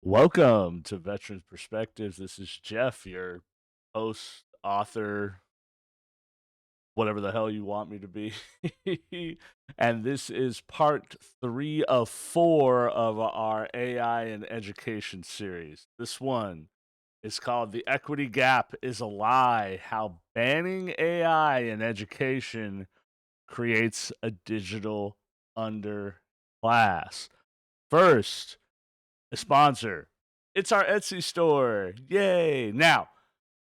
Welcome to Veterans Perspectives. This is Jeff, your host, author, whatever the hell you want me to be. And this is part 3 of 4 of our AI and education series. This one is called The Equity Gap is a Lie: How Banning AI in Education Creates a Digital Underclass. First, a sponsor. It's our Etsy store. Yay. Now,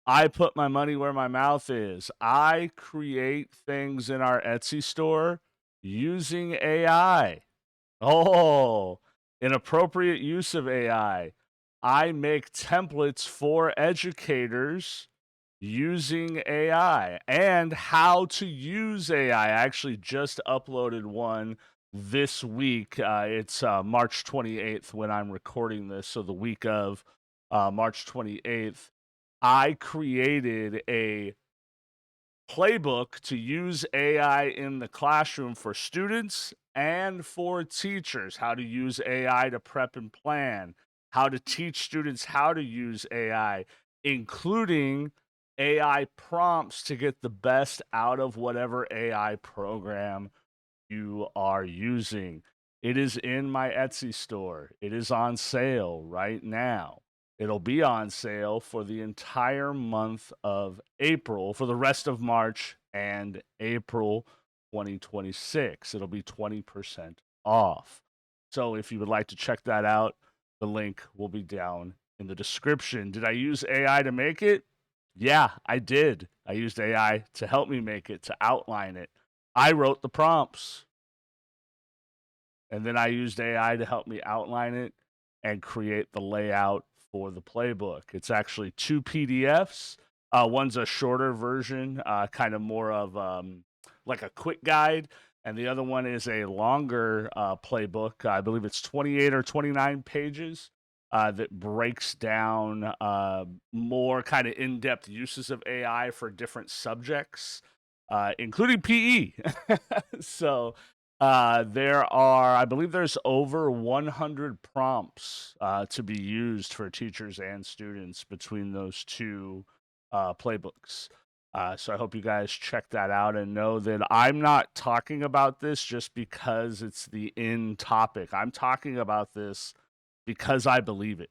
I put my money where my mouth is. I create things in our Etsy store using AI. Oh, inappropriate use of AI. I make templates for educators using AI and how to use AI. I actually just uploaded one this week. It's March 28th when I'm recording this. So the week of March 28th, I created a playbook to use AI in the classroom for students and for teachers, how to use AI to prep and plan, how to teach students how to use AI, including AI prompts to get the best out of whatever AI program you are using. It is in my Etsy store. It is on sale right now. It'll be on sale for the entire month of April, for the rest of March and April 2026. It'll be 20% off. So if you would like to check that out, the link will be down in the description. Did I use AI to make it? Yeah, I did. I used AI to help me make it, to outline it. I wrote the prompts. And then I used AI to help me outline it and create the layout for the playbook. It's actually 2 PDFs. One's a shorter version, kind of more of like a quick guide. And the other one is a longer playbook. I believe it's 28 or 29 pages that breaks down more kind of in depth uses of AI for different subjects, including PE. So there are, I believe there's over 100 prompts to be used for teachers and students between those two playbooks. So I hope you guys check that out and know that I'm not talking about this just because it's the in topic. I'm talking about this because I believe it,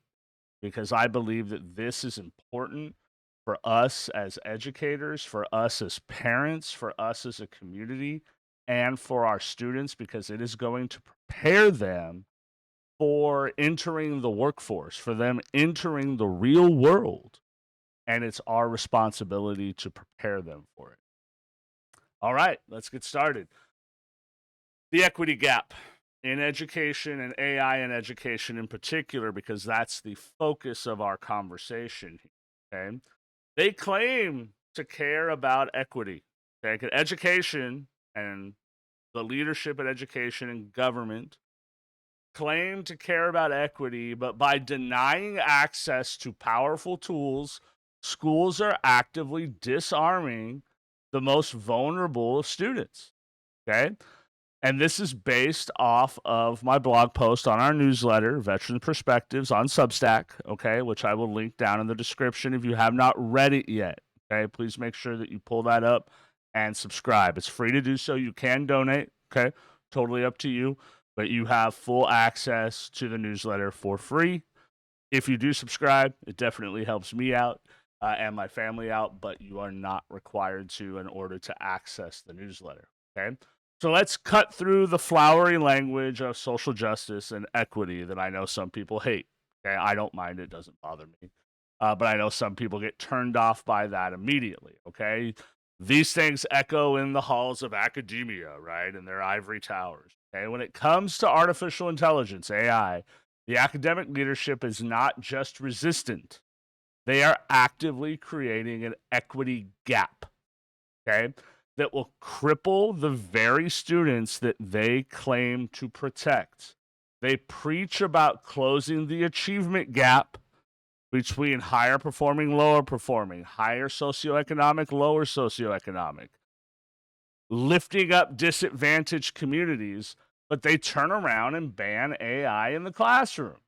because I believe that this is important for us as educators, for us as parents, for us as a community, and for our students, because it is going to prepare them for entering the workforce, for them entering the real world. And it's our responsibility to prepare them for it. All right, let's get started. The equity gap in education, and AI in education in particular, because that's the focus of our conversation. Okay. They claim to care about equity. Okay. Education and the leadership at education and government claim to care about equity, but by denying access to powerful tools, schools are actively disarming the most vulnerable of students. Okay. And this is based off of my blog post on our newsletter, Veteran Perspectives on Substack, okay, which I will link down in the description if you have not read it yet. Okay, please make sure that you pull that up and subscribe. It's free to do so. You can donate, okay, totally up to you, but you have full access to the newsletter for free. If you do subscribe, it definitely helps me out and my family out, but you are not required to in order to access the newsletter, okay? So let's cut through the flowery language of social justice and equity that I know some people hate. Okay, I don't mind; it doesn't bother me. But I know some people get turned off by that immediately. Okay, these things echo in the halls of academia, right, in their ivory towers. Okay, when it comes to artificial intelligence (AI), the academic leadership is not just resistant; they are actively creating an equity gap. Okay, that will cripple the very students that they claim to protect. They preach about closing the achievement gap between higher performing, lower performing, higher socioeconomic, lower socioeconomic, lifting up disadvantaged communities, but they turn around and ban AI in the classroom.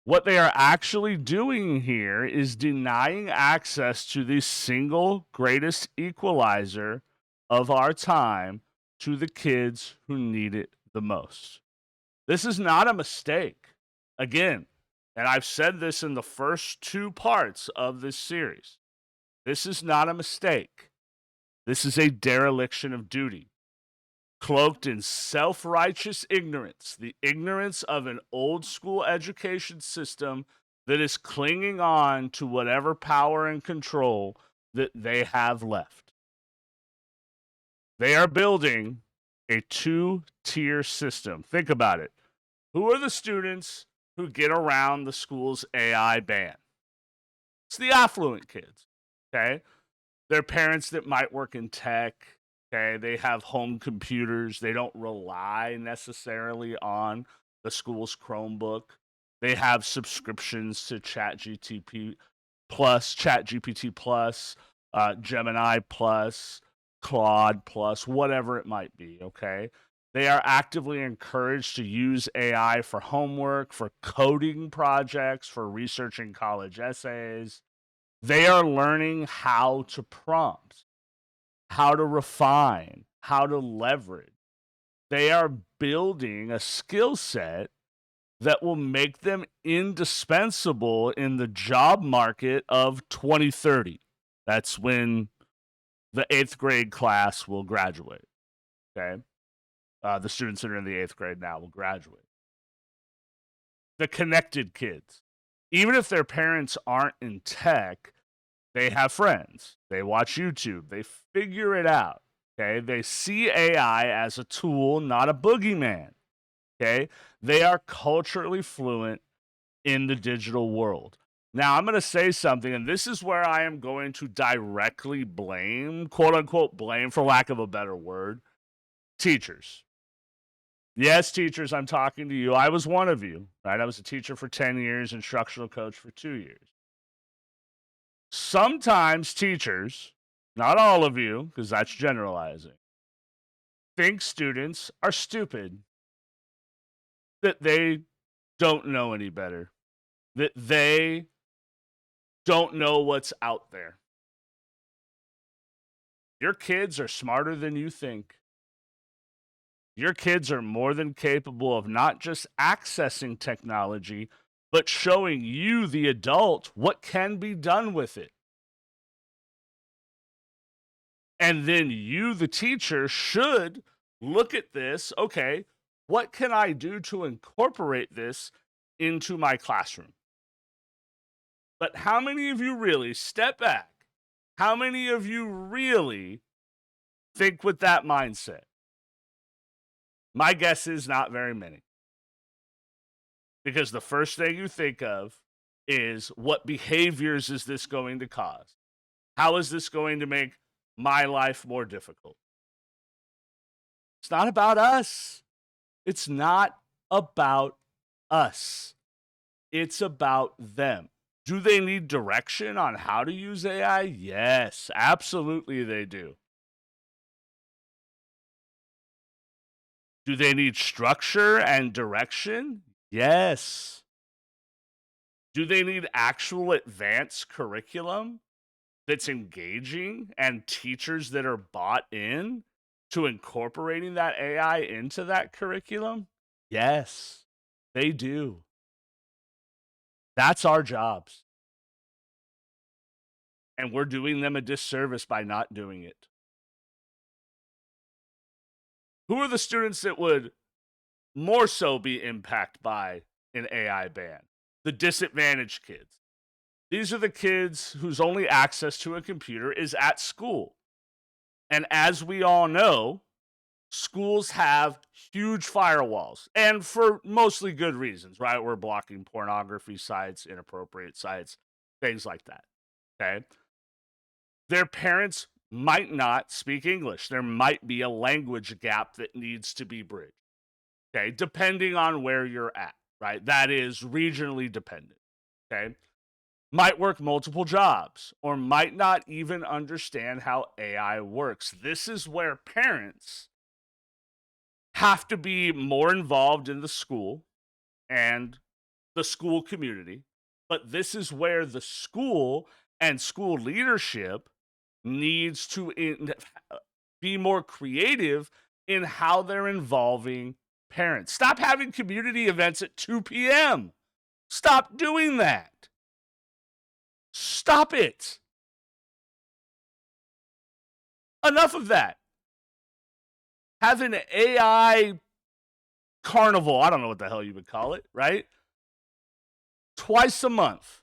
What they are actually doing here is denying access to the single greatest equalizer of our time to the kids who need it the most. This is not a mistake. Again, and I've said this in the first 2 parts of this series. This is not a mistake. This is a dereliction of duty, cloaked in self-righteous ignorance, the ignorance of an old school education system that is clinging on to whatever power and control that they have left. They are building a 2-tier system. Think about it. Who are the students who get around the school's AI ban? It's the affluent kids, okay? Their parents that might work in tech, okay? They have home computers. They don't rely necessarily on the school's Chromebook. They have subscriptions to ChatGPT Plus, Gemini Plus, Claude Plus, whatever it might be, okay? They are actively encouraged to use AI for homework, for coding projects, for researching college essays. They are learning how to prompt, how to refine, how to leverage. They are building a skill set that will make them indispensable in the job market of 2030. That's when the 8th grade class will graduate, okay? The students that are in the 8th grade now will graduate. The connected kids. Even if their parents aren't in tech, they have friends. They watch YouTube. They figure it out, okay? They see AI as a tool, not a boogeyman, okay? They are culturally fluent in the digital world. Now, I'm going to say something, and this is where I am going to directly blame, quote unquote, blame for lack of a better word, teachers. Yes, teachers, I'm talking to you. I was one of you, right? I was a teacher for 10 years, instructional coach for 2 years. Sometimes teachers, not all of you, because that's generalizing, think students are stupid, that they don't know any better, that they don't know what's out there. Your kids are smarter than you think. Your kids are more than capable of not just accessing technology, but showing you, the adult, what can be done with it. And then you, the teacher, should look at this. Okay, what can I do to incorporate this into my classroom? But how many of you really step back? How many of you really think with that mindset? My guess is not very many. Because the first thing you think of is, what behaviors is this going to cause? How is this going to make my life more difficult? It's not about us. It's not about us. It's about them. Do they need direction on how to use AI? Yes, absolutely they do. Do they need structure and direction? Yes. Do they need actual advanced curriculum that's engaging and teachers that are bought in to incorporating that AI into that curriculum? Yes, they do. That's our jobs. And we're doing them a disservice by not doing it. Who are the students that would more so be impacted by an AI ban? The disadvantaged kids. These are the kids whose only access to a computer is at school. And as we all know, schools have huge firewalls, and for mostly good reasons, right? We're blocking pornography sites, inappropriate sites, things like that, okay? Their parents might not speak English. There might be a language gap that needs to be bridged, okay? Depending on where you're at, right? That is regionally dependent, okay? Might work multiple jobs or might not even understand how AI works. This is where parents have to be more involved in the school and the school community, but this is where the school and school leadership needs to be more creative in how they're involving parents. Stop having community events at 2 p.m. Stop doing that. Stop it. Enough of that. Have an AI carnival. I don't know what the hell you would call it, right? Twice a month.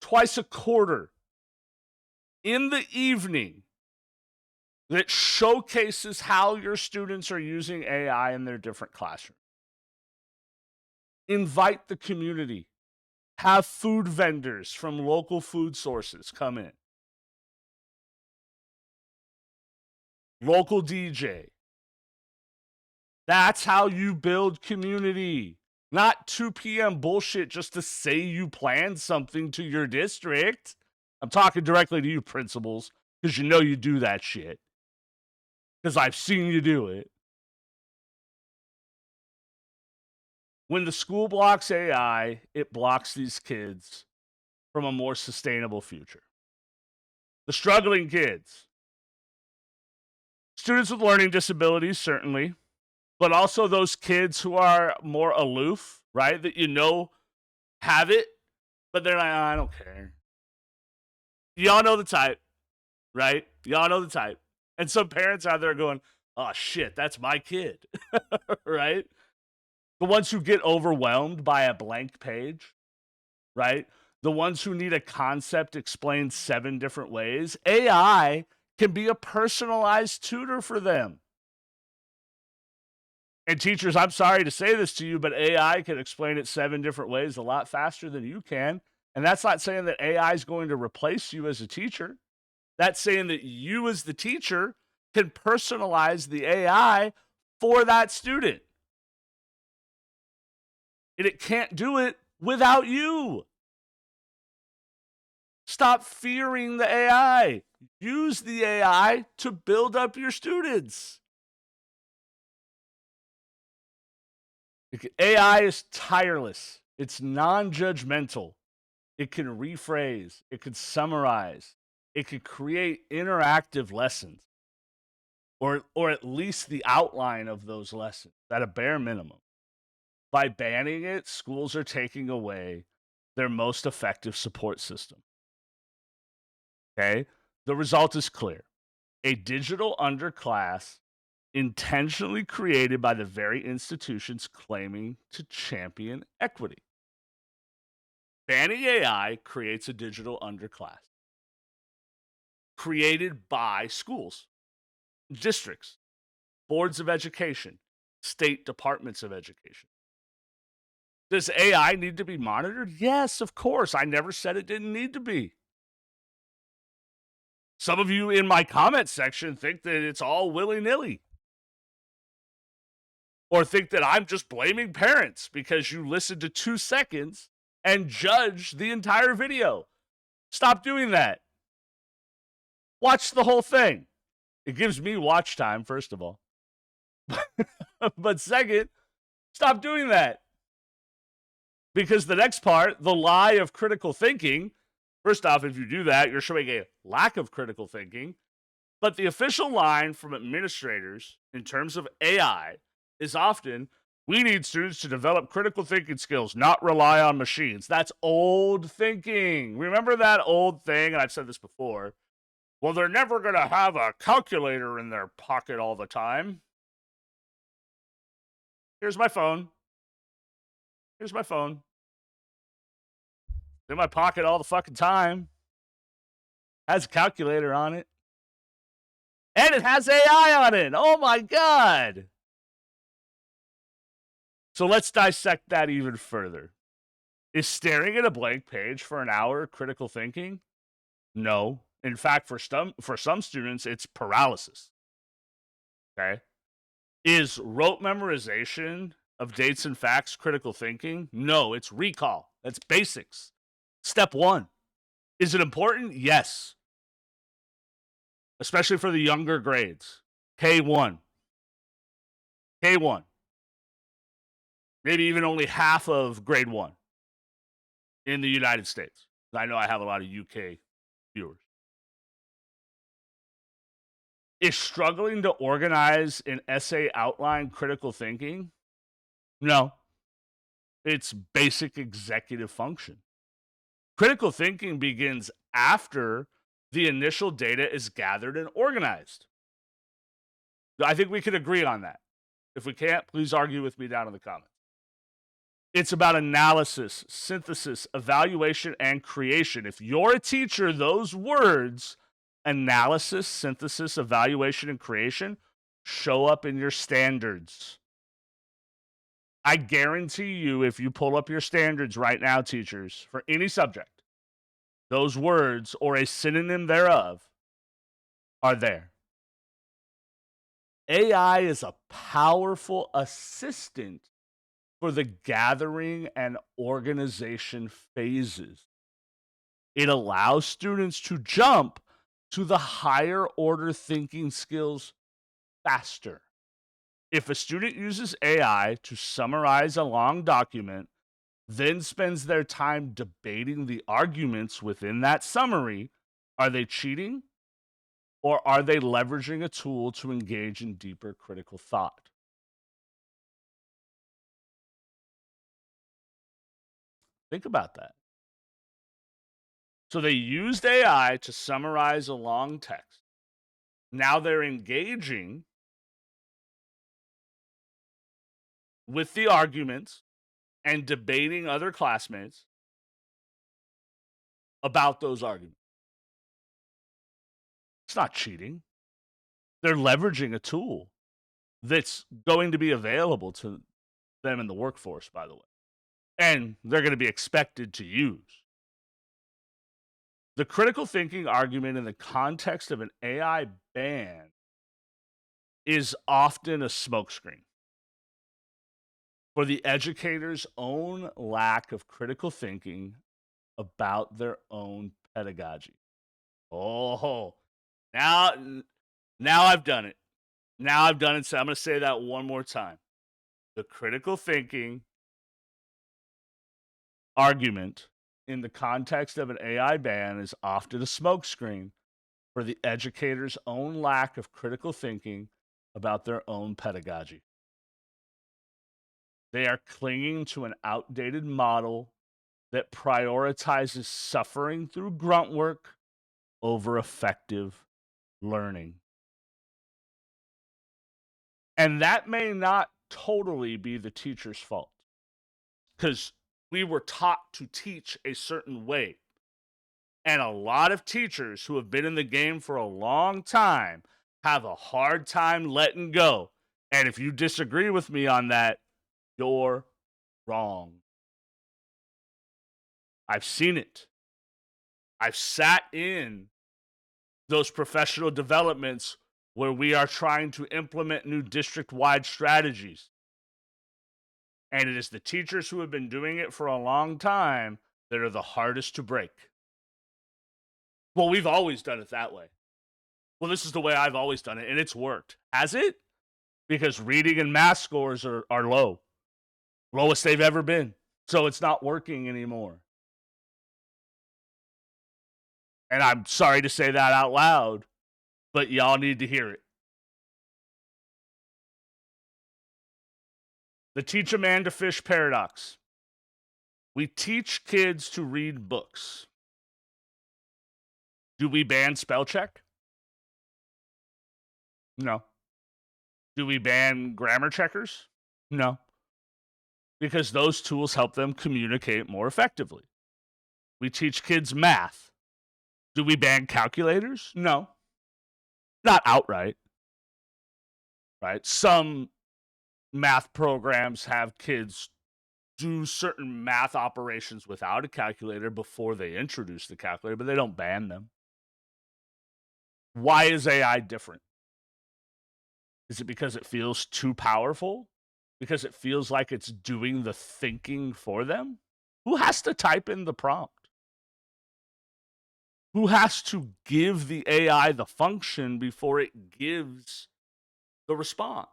Twice a quarter. In the evening. That showcases how your students are using AI in their different classrooms. Invite the community. Have food vendors from local food sources come in. Local DJ. That's how you build community. Not 2 p.m. bullshit just to say you planned something to your district. I'm talking directly to you, principals, because you know you do that shit. Because I've seen you do it. When the school blocks AI, it blocks these kids from a more sustainable future. The struggling kids. Students with learning disabilities, certainly, but also those kids who are more aloof, right? That you know have it, but they're like, oh, I don't care. Y'all know the type, right? Y'all know the type. And some parents out there going, oh, shit, that's my kid, right? The ones who get overwhelmed by a blank page, right? The ones who need a concept explained 7 different ways. AI can be a personalized tutor for them. And teachers, I'm sorry to say this to you, but AI can explain it 7 different ways a lot faster than you can. And that's not saying that AI is going to replace you as a teacher. That's saying that you as the teacher can personalize the AI for that student. And it can't do it without you. Stop fearing the AI. Use the AI to build up your students. AI is tireless. It's non-judgmental. It can rephrase. It can summarize. It could create interactive lessons. Or at least the outline of those lessons at a bare minimum. By banning it, schools are taking away their most effective support system. Okay? The result is clear. A digital underclass intentionally created by the very institutions claiming to champion equity. Banning AI creates a digital underclass created by schools, districts, boards of education, state departments of education. Does AI need to be monitored? Yes, of course. I never said it didn't need to be. Some of you in my comment section think that it's all willy-nilly. Or think that I'm just blaming parents because you listened to 2 seconds and judged the entire video. Stop doing that. Watch the whole thing. It gives me watch time, first of all. But second, stop doing that. Because the next part, the lie of critical thinking, first off, if you do that, you're showing a lack of critical thinking. But the official line from administrators in terms of AI is often, we need students to develop critical thinking skills, not rely on machines. That's old thinking. Remember that old thing? And I've said this before. Well, they're never going to have a calculator in their pocket all the time. Here's my phone. Here's my phone. It's in my pocket all the fucking time. Has a calculator on it. And it has AI on it. Oh my God. So let's dissect that even further. Is staring at a blank page for an hour critical thinking? No. In fact, for some students, it's paralysis. Okay. Is rote memorization of dates and facts critical thinking? No, it's recall. That's basics. Step 1. Is it important? Yes. Especially for the younger grades. K1. K1. maybe even only half of grade 1 in the United States. I know I have a lot of UK viewers. Is struggling to organize an essay outline critical thinking? No. It's basic executive function. Critical thinking begins after the initial data is gathered and organized. I think we could agree on that. If we can't, please argue with me down in the comments. It's about analysis, synthesis, evaluation, and creation. If you're a teacher, those words, analysis, synthesis, evaluation, and creation, show up in your standards. I guarantee you, if you pull up your standards right now, teachers, for any subject, those words or a synonym thereof are there. AI is a powerful assistant for the gathering and organization phases. It allows students to jump to the higher order thinking skills faster. If a student uses AI to summarize a long document, then spends their time debating the arguments within that summary, are they cheating? Or are they leveraging a tool to engage in deeper critical thought? Think about that. So they used AI to summarize a long text. Now they're engaging with the arguments and debating other classmates about those arguments. It's not cheating. They're leveraging a tool that's going to be available to them in the workforce, by the way, and they're going to be expected to use. The critical thinking argument in the context of an AI ban is often a smokescreen for the educator's own lack of critical thinking about their own pedagogy. Oh, now I've done it. Now I've done it. So I'm going to say that one more time. The critical thinking argument in the context of an AI ban is often a smokescreen for the educator's own lack of critical thinking about their own pedagogy. They are clinging to an outdated model that prioritizes suffering through grunt work over effective learning. And that may not totally be the teacher's fault, because we were taught to teach a certain way. And a lot of teachers who have been in the game for a long time have a hard time letting go. And if you disagree with me on that, you're wrong. I've seen it. I've sat in those professional developments where we are trying to implement new district-wide strategies. And it is the teachers who have been doing it for a long time that are the hardest to break. Well, we've always done it that way. Well, this is the way I've always done it, and it's worked. Has it? Because reading and math scores are low. Lowest they've ever been. So it's not working anymore. And I'm sorry to say that out loud, but y'all need to hear it. The teach a man to fish paradox. We teach kids to read books. Do we ban spell check? No. Do we ban grammar checkers? No. Because those tools help them communicate more effectively. We teach kids math. Do we ban calculators? No. Not outright. Right? Some math programs have kids do certain math operations without a calculator before they introduce the calculator, but they don't ban them. Why is AI different? Is it because it feels too powerful? Because it feels like it's doing the thinking for them? Who has to type in the prompt? Who has to give the AI the function before it gives the response?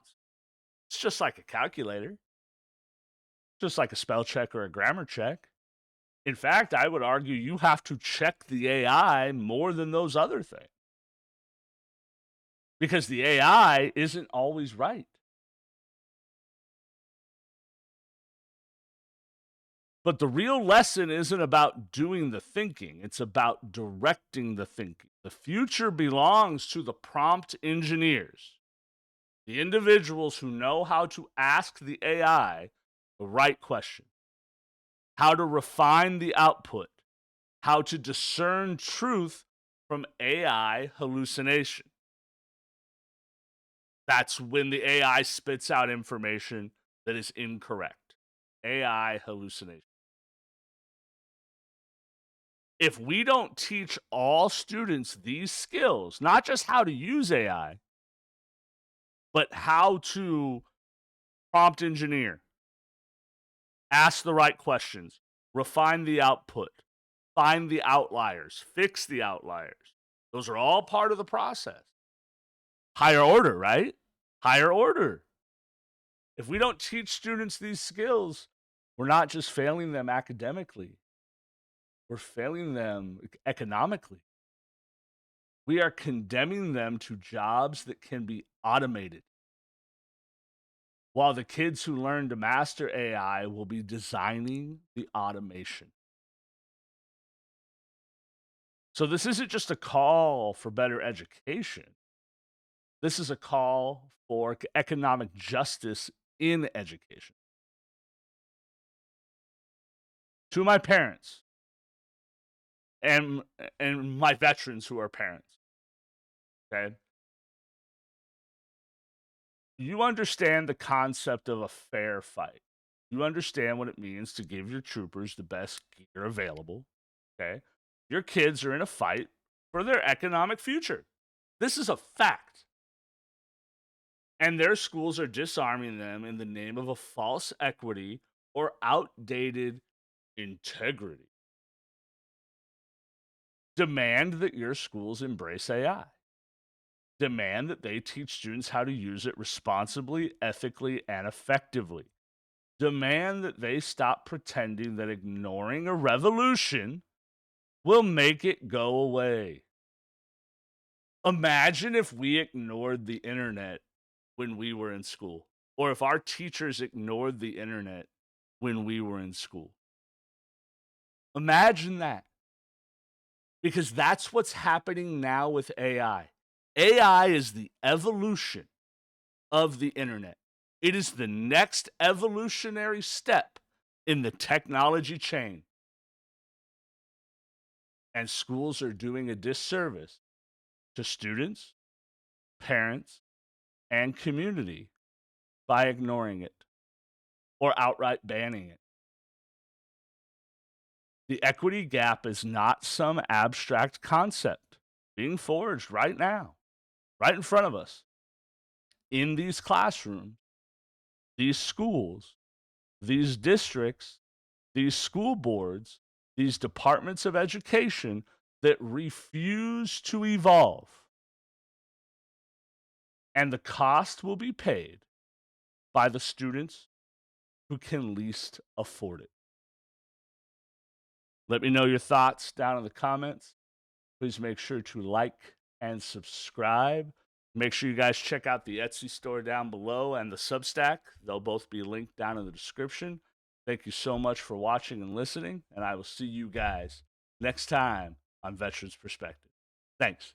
It's just like a calculator. just like a spell check or a grammar check. In fact, I would argue you have to check the AI more than those other things because the AI isn't always right. But the real lesson isn't about doing the thinking, it's about directing the thinking. The future belongs to the prompt engineers, the individuals who know how to ask the AI the right question, how to refine the output, how to discern truth from AI hallucination. That's when the AI spits out information that is incorrect. AI hallucination. If we don't teach all students these skills, not just how to use AI, but how to prompt engineer, ask the right questions, refine the output, find the outliers, fix the outliers. Those are all part of the process. Higher order, right? Higher order. If we don't teach students these skills, we're not just failing them academically, we're failing them economically. We are condemning them to jobs that can be automated. While the kids who learn to master AI will be designing the automation. So this isn't just a call for better education. This is a call for economic justice in education. To my parents and my veterans who are parents, okay? You understand the concept of a fair fight. You understand what it means to give your troopers the best gear available, okay? Your kids are in a fight for their economic future. This is a fact. And their schools are disarming them in the name of a false equity or outdated integrity. Demand that your schools embrace AI. Demand that they teach students how to use it responsibly, ethically, and effectively. Demand that they stop pretending that ignoring a revolution will make it go away. Imagine if we ignored the internet when we were in school, or if our teachers ignored the internet when we were in school. Imagine that. Because that's what's happening now with AI. AI is the evolution of the internet. It is the next evolutionary step in the technology chain. And schools are doing a disservice to students, parents, and community by ignoring it or outright banning it. The equity gap is not some abstract concept being forged right now, right in front of us, in these classrooms, these schools, these districts, these school boards, these departments of education that refuse to evolve. And the cost will be paid by the students who can least afford it. Let me know your thoughts down in the comments. Please make sure to like and subscribe. Make sure you guys check out the Etsy store down below and the Substack. They'll both be linked down in the description. Thank you so much for watching and listening, and I will see you guys next time on Veterans Perspective. Thanks.